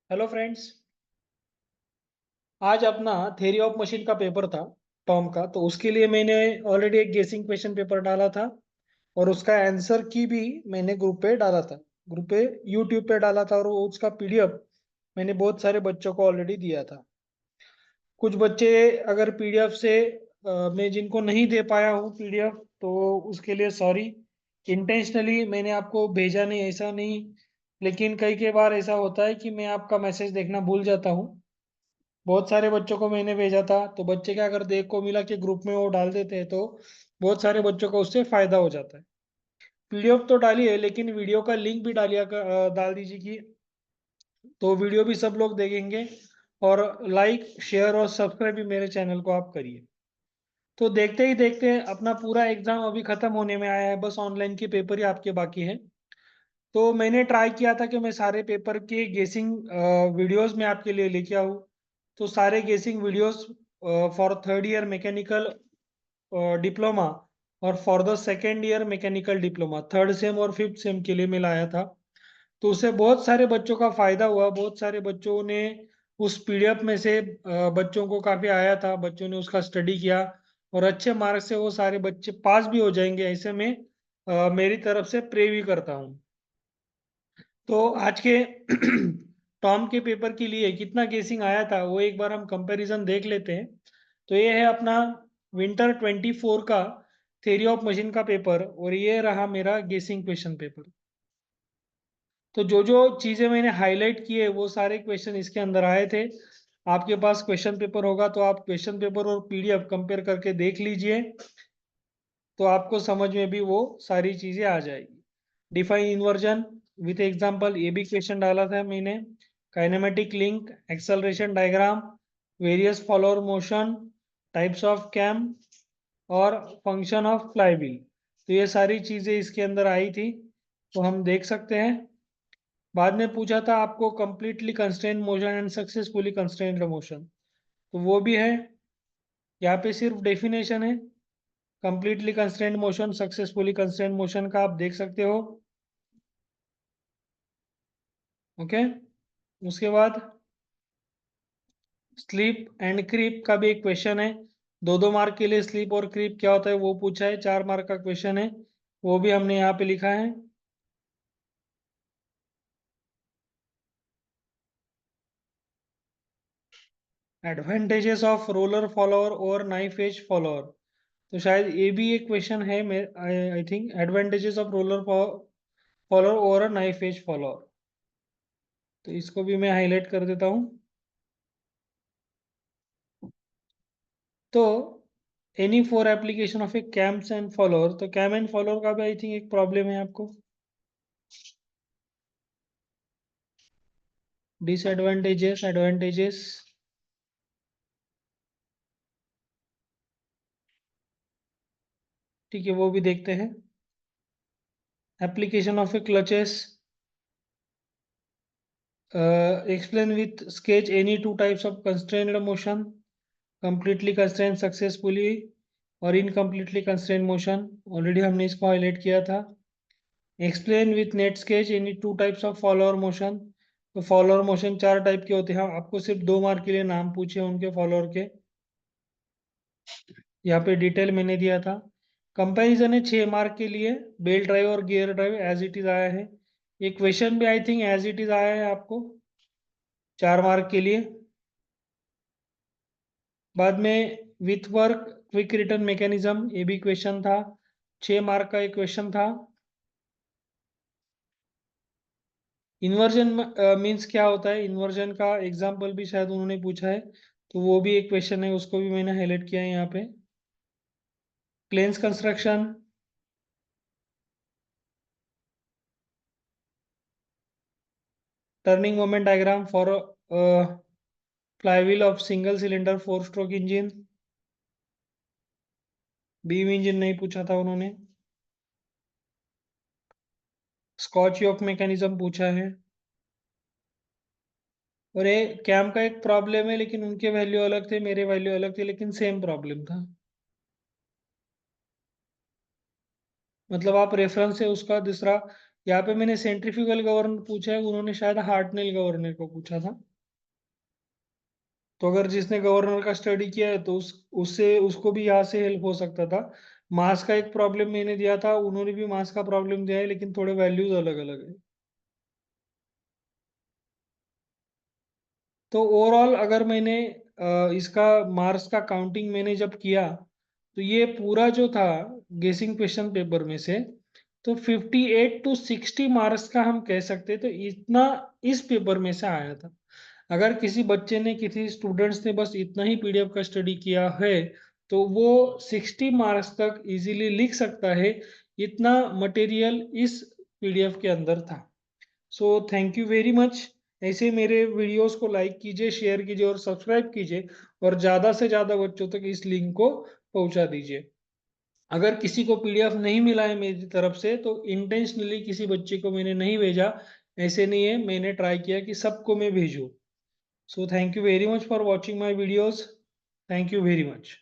Hello friends. आज अपना theory of machine का पेपर था, टॉम का। तो उसके लिए मैंने ऑलरेडी एक गेसिंग क्वेश्चन पेपर डाला था और उसका आंसर की भी मैंने ग्रुप पे डाला था। ग्रुप पे यूट्यूब पे डाला था और उसका पीडीएफ मैंने बहुत सारे बच्चों को ऑलरेडी दिया था। कुछ बच्चे अगर पीडीएफ से मैं जिनको नहीं दे पाया हूँ पीडीएफ, तो उसके लिए सॉरी। इंटेंशनली मैंने आपको भेजा नहीं, ऐसा नहीं। लेकिन कई कई बार ऐसा होता है कि मैं आपका मैसेज देखना भूल जाता हूँ। बहुत सारे बच्चों को मैंने भेजा था, तो बच्चे क्या करते, एक को मिला कि ग्रुप में वो डाल देते हैं, तो बहुत सारे बच्चों को उससे फायदा हो जाता है। पीडीएफ तो डाली है, लेकिन वीडियो का लिंक भी डाल दीजिए कि तो वीडियो भी सब लोग देखेंगे। और लाइक शेयर और सब्सक्राइब भी मेरे चैनल को आप करिए। तो देखते ही देखते अपना पूरा एग्जाम अभी खत्म होने में आया है, बस ऑनलाइन के पेपर ही आपके बाकी है। तो मैंने ट्राई किया था कि मैं सारे पेपर के गेसिंग वीडियोस में आपके लिए लेके आऊँ। तो सारे guessing videos for third year mechanical diploma और for the second year mechanical diploma, third sem और फिफ्थ सेम के लिए मैं लाया था। तो उससे बहुत सारे बच्चों का फायदा हुआ। बहुत सारे बच्चों ने उस पीडीएफ में से बच्चों को काफी आया था, बच्चों ने उसका स्टडी किया और अच्छे मार्क्स से वो सारे बच्चे पास भी हो जाएंगे, ऐसे में मेरी तरफ से प्रे भी करता हूँ। तो आज के टॉम के पेपर के लिए कितना गेसिंग आया था वो एक बार हम कंपैरिजन देख लेते हैं। तो ये है अपना विंटर 24 का थ्योरी ऑफ मशीन का पेपर और ये रहा मेरा गेसिंग क्वेश्चन पेपर। तो जो जो चीज़ें मैंने हाईलाइट की है वो सारे क्वेश्चन इसके अंदर आए थे। आपके पास क्वेश्चन पेपर होगा तो आप क्वेश्चन पेपर और पीडीएफ कंपेयर करके देख लीजिए, तो आपको समझ में भी वो सारी चीज़ें आ जाएगी। डिफाइन इन्वर्जन विथ एग्जांपल, ये भी क्वेश्चन डाला था मैंने। Kinematic link, acceleration diagram, various follower motion, types of cam और फंक्शन ऑफ फ्लाईव्हील। तो ये सारी चीज़ें इसके अंदर आई थी, तो हम देख सकते हैं। बाद में पूछा था आपको completely constraint motion and successfully constraint motion, तो वो भी है। यहाँ पे सिर्फ डेफिनेशन है completely constraint motion, successfully constraint motion का, आप देख सकते हो। ओके। उसके बाद स्लीप एंड क्रीप का भी एक क्वेश्चन है। 2-2 मार्क के लिए स्लीप और क्रीप क्या होता है वो पूछा है, 4 मार्क का क्वेश्चन है, वो भी हमने यहाँ पे लिखा है। एडवांटेजेस ऑफ रोलर फॉलोअर और नाइफ एज फॉलोअर, तो शायद ये भी एक क्वेश्चन है। I think advantages of roller follower और नाइफ एज फॉलोअर, तो इसको भी मैं हाईलाइट कर देता हूँ। तो any four application of A camps and follower, तो कैम एंड फॉलोअर का भी आई थिंक एक प्रॉब्लम है आपको। डिसएडवांटेजेस, एडवांटेजेस, ठीक है, वो भी देखते हैं। Application of A clutches, explain with sketch any two types of constrained motion, completely constrained successfully और इनकम्प्लीटली कंस्ट्रेंड मोशन, ऑलरेडी हमने इसको हाईलाइट किया था। Explain with net sketch any two types of follower motion, तो follower motion 4 type के होते हैं, आपको सिर्फ 2 मार्क के लिए नाम पूछे उनके फॉलोअर के, यहाँ पे डिटेल मैंने दिया था। कंपैरिजन है 6 मार्क के लिए, बेल्ट ड्राइव और gear drive as it is आया है। ये क्वेश्चन भी I think as it is आया है आपको 4 मार्क के लिए। बाद में with work quick return mechanism, ये भी क्वेश्चन था, 6 मार्क का एक क्वेश्चन था। इन्वर्जन मीन्स क्या होता है, इन्वर्जन का एग्जाम्पल भी शायद उन्होंने पूछा है, तो वो भी एक क्वेश्चन है, उसको भी मैंने हाईलाइट किया है यहाँ पे। Planes construction, turning moment diagram for flywheel of single cylinder 4 stroke engine, beam engine नहीं पूछा था उन्होंने। स्कॉच योक मैकेनिज्म पूछा है। और ये कैम का एक प्रॉब्लम है, लेकिन उनके वैल्यू अलग थे, मेरे वैल्यू अलग थे, लेकिन सेम प्रॉब्लम था। मतलब आप रेफरेंस से उसका दूसरा यहाँ पे मैंने सेंट्रीफ्यूगल गवर्नर पूछा है, उन्होंने शायद हार्टनेल गवर्नर को पूछा था। तो अगर जिसने गवर्नर का स्टडी किया है तो उससे उसको भी यहाँ से हेल्प हो सकता था। मास का एक प्रॉब्लम मैंने दिया था, उन्होंने भी मास का प्रॉब्लम दिया है, लेकिन थोड़े वैल्यूज अलग अलग है। तो ओवरऑल अगर मैंने इसका मार्क्स का काउंटिंग मैंने जब किया, तो ये पूरा जो था गेसिंग क्वेश्चन पेपर में से, तो 58 to 60 मार्क्स का हम कह सकते, तो इतना इस पेपर में से आया था। अगर किसी बच्चे ने, किसी स्टूडेंट्स ने बस इतना ही पीडीएफ का स्टडी किया है, तो वो 60 मार्क्स तक इजीली लिख सकता है। इतना मटेरियल इस पीडीएफ के अंदर था। So thank you very much. ऐसे मेरे वीडियोस को लाइक कीजिए, शेयर कीजिए और सब्सक्राइब कीजिए, और ज़्यादा से ज़्यादा बच्चों तक इस लिंक को पहुंचा दीजिए। अगर किसी को पीडीएफ नहीं मिला है मेरी तरफ से, तो इंटेंशनली किसी बच्चे को मैंने नहीं भेजा, ऐसे नहीं है, मैंने ट्राई किया कि सबको मैं भेजूँ। So thank you very much for watching my videos. Thank you very much.